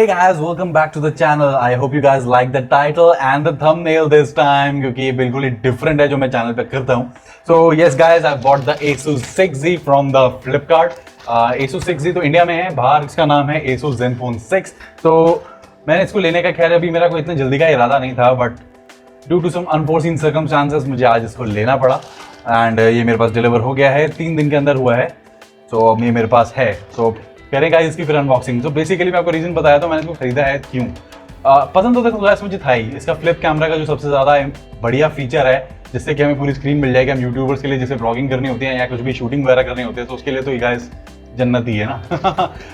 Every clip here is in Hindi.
guys, welcome back to the channel. I hope you guys like the title and the thumbnail this time क्योंकि ये बिल्कुल ही different है जो मैं चैनल पे करता हूँ. So yes guys, I bought the ASUS 6Z from the Flipkart. ASUS 6Z तो इंडिया में है, बाहर इसका नाम है ASUS Zenfone 6. तो मैंने इसको लेने का खैर अभी मेरा कोई इतना जल्दी का इरादा नहीं था, but due to some unforeseen circumstances मुझे आज इसको लेना पड़ा एंड ये मेरे पास डिलीवर हो गया है, 3 दिन के अंदर हुआ है. तो अब ये मेरे पास है. तो करेंगे इसकी फिर अनबॉक्सिंग. तो बेसिकली मैं आपको रीजन बताया तो मैंने इसको खरीदा है क्यों. पसंद तो देखो गाइस मुझे था ही. इसका फ्लिप कैमरा का जो सबसे ज़्यादा बढ़िया फीचर है जिससे कि हमें पूरी स्क्रीन मिल जाएगी. हम यूट्यूबर्स के लिए जैसे ब्लॉगिंग करनी होती है या कुछ भी शूटिंग वगैरह करनी होती है तो उसके लिए तो ये गाइस जन्नत ही है ना.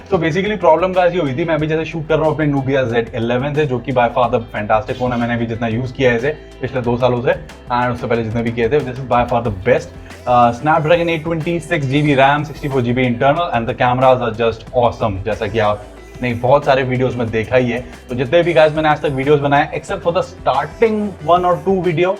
तो बेसिकली प्रॉब्लम गाइस ये हुई थी, मैं अभी जैसे शूट कर रहा हूँ अपने Nubia Z11 से, जो कि bye far the fantastic phone है. मैंने अभी जितना यूज़ किया है इसे पिछले 2 सालों से एंड उससे पहले जितने भी किए थे, this is by far the best. Snapdragon 820, 6GB RAM, 64GB internal and the cameras are just awesome. जैसा कि आपने बहुत सारे वीडियोस में देखा ही है. तो जितने भी गाइस मैंने आज तक वीडियोस बनाए एक्सेप्ट फॉर द स्टार्टिंग 1 और 2 वीडियो,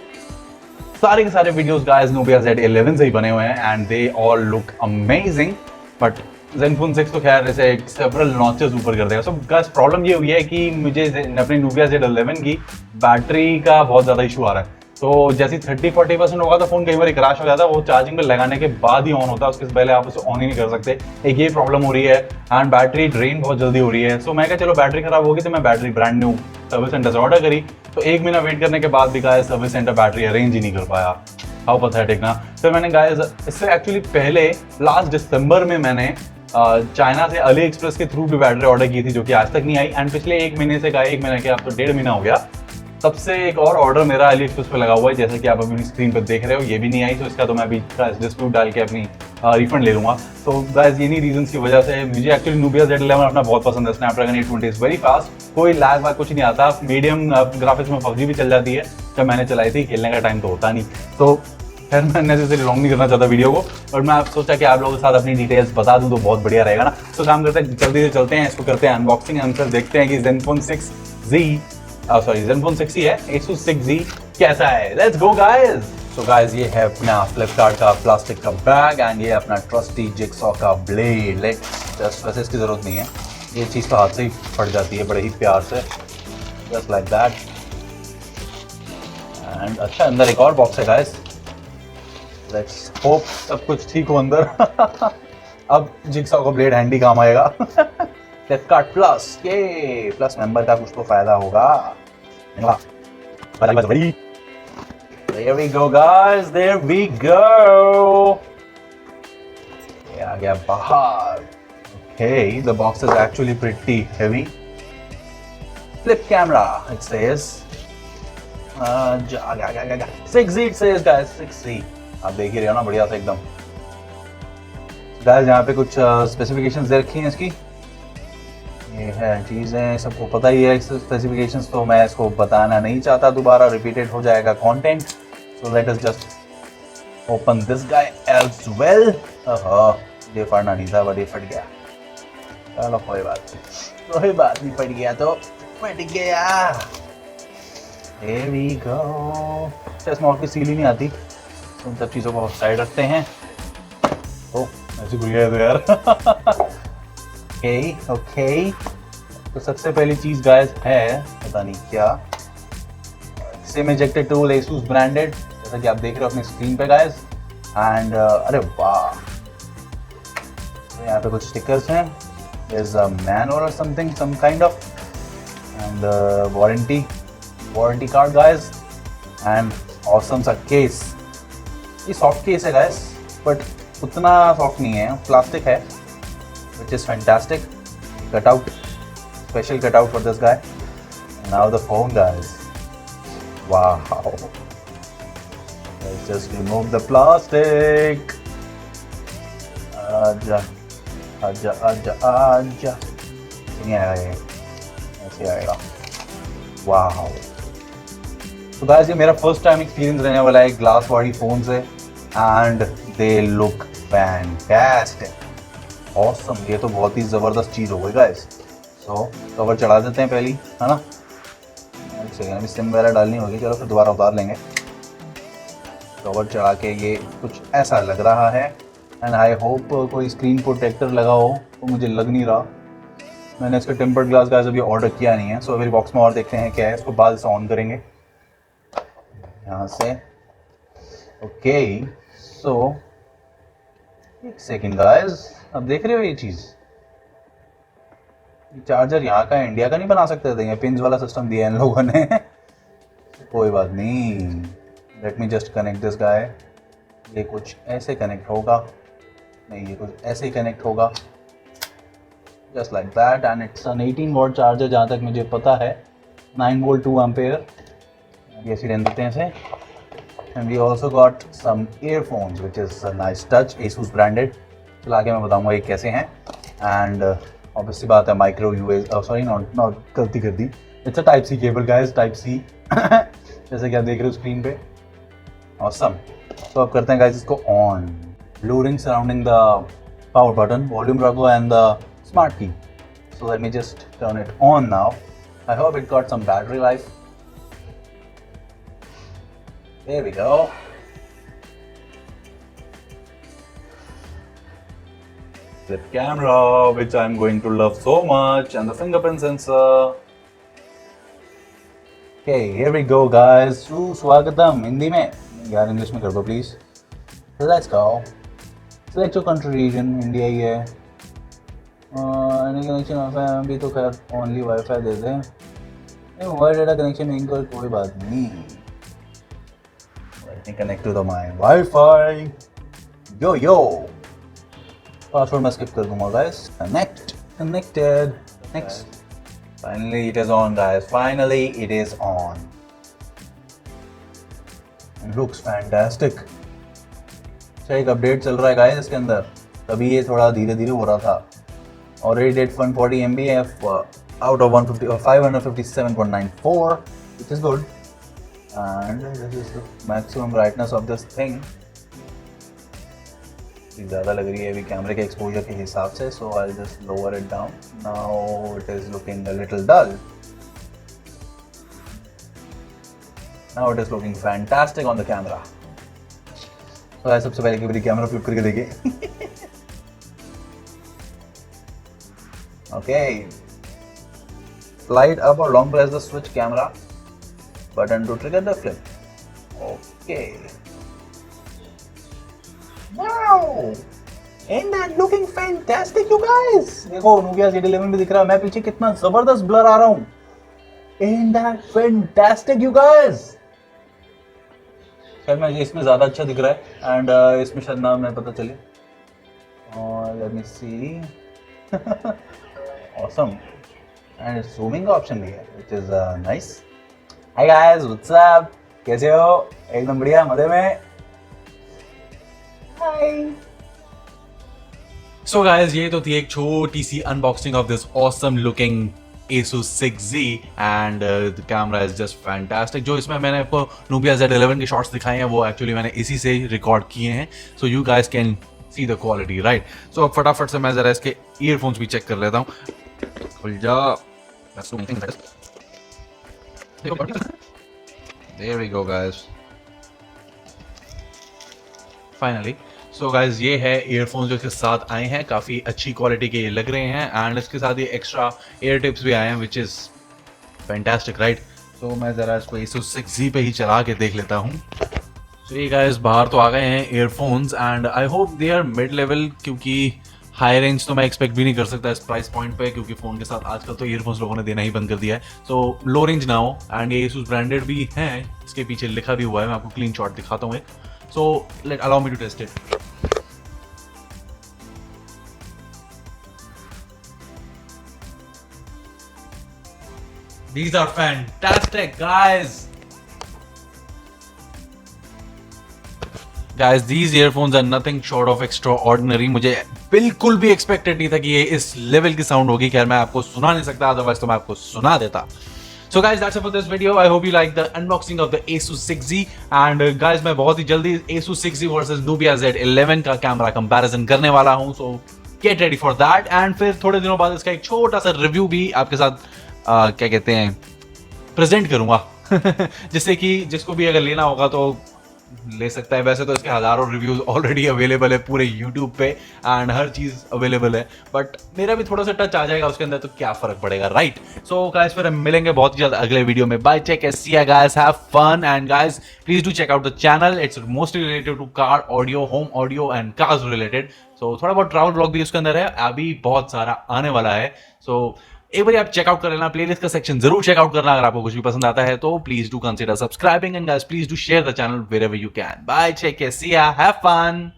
सारे के सारे वीडियोस गाइस Nubia Z11 से ही बने हुए हैं and they all look amazing. But Zenfone 6 तो खैर ऐसे सेवरल नॉचेस ऊपर कर देगा. सो गाइस प्रॉब्लम ये हुई है कि मुझे अपनी Nubia Z11 की बैटरी का बहुत ज़्यादा इशू आ रहा है. तो जैसे 30-40% होगा तो फोन कई बार क्रैश हो जाता है. वो चार्जिंग पे लगाने के बाद ही ऑन होता है, उसके पहले आप उसे ऑन ही नहीं कर सकते. एक ये प्रॉब्लम हो रही है एंड बैटरी ड्रेन बहुत जल्दी हो रही है. सो मैं क्या चलो बैटरी खराब होगी तो मैं battery brand new service center से ऑर्डर करी. तो 1 महीना वेट करने के बाद भी guys service center battery arrange ही नहीं कर पाया. हाउ पैथेटिक ना. फिर मैंने गाइस इससे एक्चुअली पहले लास्ट दिसंबर में मैंने चाइना से अली एक्सप्रेस के थ्रू भी बैटरी ऑर्डर की थी जो कि आज तक नहीं आई. एंड पिछले 1 महीने से 1 महीना क्या, अब तो 1.5 महीना हो गया, तब से एक और ऑर्डर मेरा अली एक्सप्रेस पे लगा हुआ है जैसे कि आप अपनी स्क्रीन पर देख रहे हो. ये भी नहीं आई, तो इसका तो मैं अभी डिस्प्यूट डाल के अपनी रिफंड ले लूँगा. तो गाइस इन्हीं रीजंस की वजह से मुझे एक्चुअली Nubia Z11 अपना बहुत पसंद है. Snapdragon 820 इज वेरी फास्ट, कोई लैग वैग कुछ नहीं आता. मीडियम ग्राफिक्स में PUBG भी चल जाती है. जब मैंने चलाई थी खेलने का टाइम तो होता नहीं. तो खैर मैं नेसेसरी लॉन्ग नहीं करना चाहता वीडियो को, और मैं सोचा कि आप लोगों के साथ अपनी डिटेल्स बता दूं तो बहुत बढ़िया रहेगा ना. तो काम करते हैं, जल्दी से चलते हैं, इसको करते हैं अनबॉक्सिंग. हम फिर देखते हैं कि Zenfone 6 ही है, ASUS 6Z कैसा है. Let's go guys. So guys ये है अपना फ्लिपकार्ट का प्लास्टिक का बैग एंड ये अपना ट्रस्टी जिगसॉ का ब्लेड. लेट्स जस्ट, वैसे इसकी जरूरत नहीं है, ये चीज़ तो हाथ से ही फट जाती है बड़े ही प्यार से, जस्ट लाइक दैट. एंड अच्छा अंदर एक और बॉक्स है गाइस. लेट्स होप सब कुछ ठीक हो अंदर. अब जिगसॉ का ब्लेड हैंडी काम आएगा. फ्लिपकार्ट प्लस, ये प्लस मेंबर का कुछ तो फायदा होगा. There we go guys, there we go. ये आ गया बाहर. Okay, the box is actually pretty heavy. Flip camera, it says. आ गया 6Z it says guys, 6Z. आप देख ही रहे हो ना बढ़िया से एकदम. गाइस यहाँ पे कुछ स्पेसिफिकेशंस दे रखी हैं इसकी. ये है चीज़ें सबको पता ही है स्पेसिफिकेशंस, तो मैं इसको बताना नहीं चाहता दोबारा, रिपीटेड हो जाएगा content. So let us just open this guy as well. ये फटना नहीं था बट ये फट गया. चलो कोई बात नहीं, फट गया तो फट गया. Here we go. स्मॉल की सील ही नहीं आती, उन सब चीज़ों को साइड रखते हैं. ओह ऐसे भूल गया तो यार. ओके. तो सबसे पहली चीज़ गाइस है, पता नहीं क्या, SIM ejector tool ASUS branded, जैसा कि आप देख रहे हो अपनी स्क्रीन पे गाइस. एंड अरे वाह, तो यहाँ पे कुछ स्टिकर्स हैं. देयर इज अ मैनुअल और something, some kind of, and warranty card guys. And awesome सा केस. ये सॉफ्ट केस है गाइस बट उतना सॉफ्ट नहीं है, प्लास्टिक है, which is fantastic. Cutout, special cutout for this guy. Now the phone guys. Wow. Let's just remove the plastic. आजा. नहीं आएगा ये, ऐसे आएगा. Wow. So guys ये मेरा फर्स्ट टाइम एक्सपीरियंस रहने वाला है ग्लास बॉडी फोन से and they look fantastic. Awesome. ये तो बहुत ही ज़बरदस्त चीज़ हो गई गाइस. सो कवर चढ़ा देते हैं पहली, है ना. एक सेकेंड, अभी सिम वगैरह डालनी होगी, चलो फिर दोबारा उतार लेंगे. कवर चढ़ा के ये कुछ ऐसा लग रहा है एंड आई होप कोई स्क्रीन प्रोटेक्टर लगा हो, तो मुझे लग नहीं रहा. मैंने इसका टेम्पर्ड ग्लास गाइस अभी ऑर्डर किया नहीं है, सो अभी बॉक्स में और देखते हैं क्या है। इसको बाल से ऑन करेंगे यहाँ से। ओके सो एक सेकेंड गाइस, अब देख रहे हो ये चीज़, चार्जर यहाँ का इंडिया का नहीं बना सकते थे, ये पिंस वाला सिस्टम दिया है इन लोगों ने। कोई बात नहीं, late me just connect this guy. ये कुछ ऐसे कनेक्ट होगा, नहीं ये कुछ ऐसे ही कनेक्ट होगा, just like that, and it's an 18 watt charger जहाँ तक मुझे पता है, 9 वोल्ट 2 एम्पेयर। ये ऐसे रहने देते हैं इसे। And we also got some earphones which is nice touch, ASUS branded. चलो आगे मैं बताऊँगा ये कैसे हैं। एंड ऑब्वियसली बात है माइक्रो यूएस, सॉरी नॉट गलती कर दी, it's a type C cable guys, type C जैसे कि आप देख रहे हो स्क्रीन पे। ऑसम। तो अब करते हैं गाइस इसको on. Blue ring surrounding the power button, volume rocker and the smart key. So let me just turn it on now. I hope it got some battery life. There we go. Flip camera, which I'm going to love so much, and the fingerprint sensor. Okay, here we go guys. स्वागतम हिंदी में, यार इंग्लिश में कर दो please. Let's go. Select your country region, India ही है। Any connection वाईफाई, अभी तो खैर ओनली वाईफाई दे दें। नहीं मोबाइल डाटा कनेक्शन नहीं कर, कोई बात नहीं। Let me connect to the my Wi-Fi. Yo. Password मैं स्किप कर दूंगा guys. Connected. Next. Finally it is on guys. Finally it is on. It looks fantastic. अच्छा एक अपडेट चल रहा है गाइस इसके अंदर, तभी ये थोड़ा धीरे धीरे हो रहा था। Already did 140 MB out of 150 or 557.94, which is good. And this is the maximum brightness of this thing. ज़्यादा लग रही है अभी कैमरे के एक्सपोजर के हिसाब से, so I just lower it down. Now it is looking a little dull. Now it is looking fantastic on the camera. तो सबसे पहले की कैमरा फ्लिप करके देखिए। ओके, स्लाइड अप और long press the switch camera button to trigger the flip. Okay, wow, ain't that looking fantastic you guys? देखो Nubia Z11 भी दिख रहा है, मैं पीछे कितना जबरदस्त ब्लर आ रहा हूँ। Ain't that fantastic you guys? शायद मुझे इसमें ज़्यादा अच्छा दिख रहा है, एंड इसमें शायद नाम नहीं पता चले। और let me see, awesome, and zooming का ऑप्शन भी है, which is nice. Hi guys, what's up? कैसे हो? एकदम बढ़िया, मजे में। So guys, ये तो थी एक छोटी सी unboxing of this awesome looking ASUS 6Z and the camera is just fantastic. जो इसमें मैंने आपको Nubia Z11 के शॉट्स दिखाए हैं वो एक्चुअली मैंने इसी से रिकॉर्ड किए हैं, so you guys can see the quality right. So अब फटाफट से मैं जरा इसके ईयरफोन्स भी चेक कर लेता हूँ। खुल जा। There we go guys. Finally so guys ये है ईयरफोन्स जो इसके साथ आए हैं, काफ़ी अच्छी क्वालिटी के ये लग रहे हैं, एंड इसके साथ ये एक्स्ट्रा एयर टिप्स भी आए हैं विच इज़ फैंटास्टिक राइट। तो मैं ज़रा इसको ASUS 6Z पे ही चला के देख लेता हूँ। तो ये गाइज बाहर तो आ गए हैं earphones, and I hope they are mid level, क्योंकि हाई रेंज तो मैं एक्सपेक्ट भी नहीं कर सकता इस प्राइस पॉइंट पे, क्योंकि फ़ोन के साथ आजकल तो ईयरफोन्स लोगों ने देना ही बंद कर दिया है। सो लो रेंज ना हो, एंड ये ASUS ब्रांडेड भी हैं, इसके पीछे लिखा भी हुआ है, मैं आपको क्लीन शॉट दिखाता हूँ एक। So allow me to test it. These are fantastic, guys. Guys, these earphones are nothing short of extraordinary. मुझे बिल्कुल भी एक्सपेक्टेड नहीं था कि ये इस लेवल की साउंड होगी। खैर मैं आपको सुना नहीं सकता, अदरवाइज तो मैं आपको सुना देता। So guys, that's it for this video. I hope you like the unboxing of the ASUS 6Z, and guys मैं बहुत ही जल्दी ASUS 6Z versus Nubia Z11 का कैमरा कंपैरिजन करने वाला हूँ, so get ready for that, and फिर थोड़े दिनों बाद इसका एक छोटा सा रिव्यू भी आपके साथ क्या कहते हैं प्रेजेंट करूँगा जिससे कि जिसको भी अगर लेना होगा तो ले सकता है। वैसे तो इसके हजारों रिव्यूज ऑलरेडी अवेलेबल है पूरे यूट्यूब पे एंड हर चीज अवेलेबल है, बट मेरा भी थोड़ा सा टच आ जाएगा उसके अंदर तो क्या फर्क पड़ेगा, राइट? सो गाइस फिर हम मिलेंगे बहुत ही जल्द अगले वीडियो में। Bye, take care, see ya guys, have fun and guys please do check out the channel, it's mostly related to car audio, home audio and cars related. So थोड़ा बहुत ट्रैवल ब्लॉग भी उसके अंदर है, अभी बहुत सारा आने वाला है। सो एक बार आप चेकआउट कर लेना, प्लेलिस्ट का सेक्शन जरूर चेकआउट करना। अगर आपको कुछ भी पसंद आता है तो please do consider subscribing and guys please do share the channel wherever you can. Bye, take care, see ya, have fun.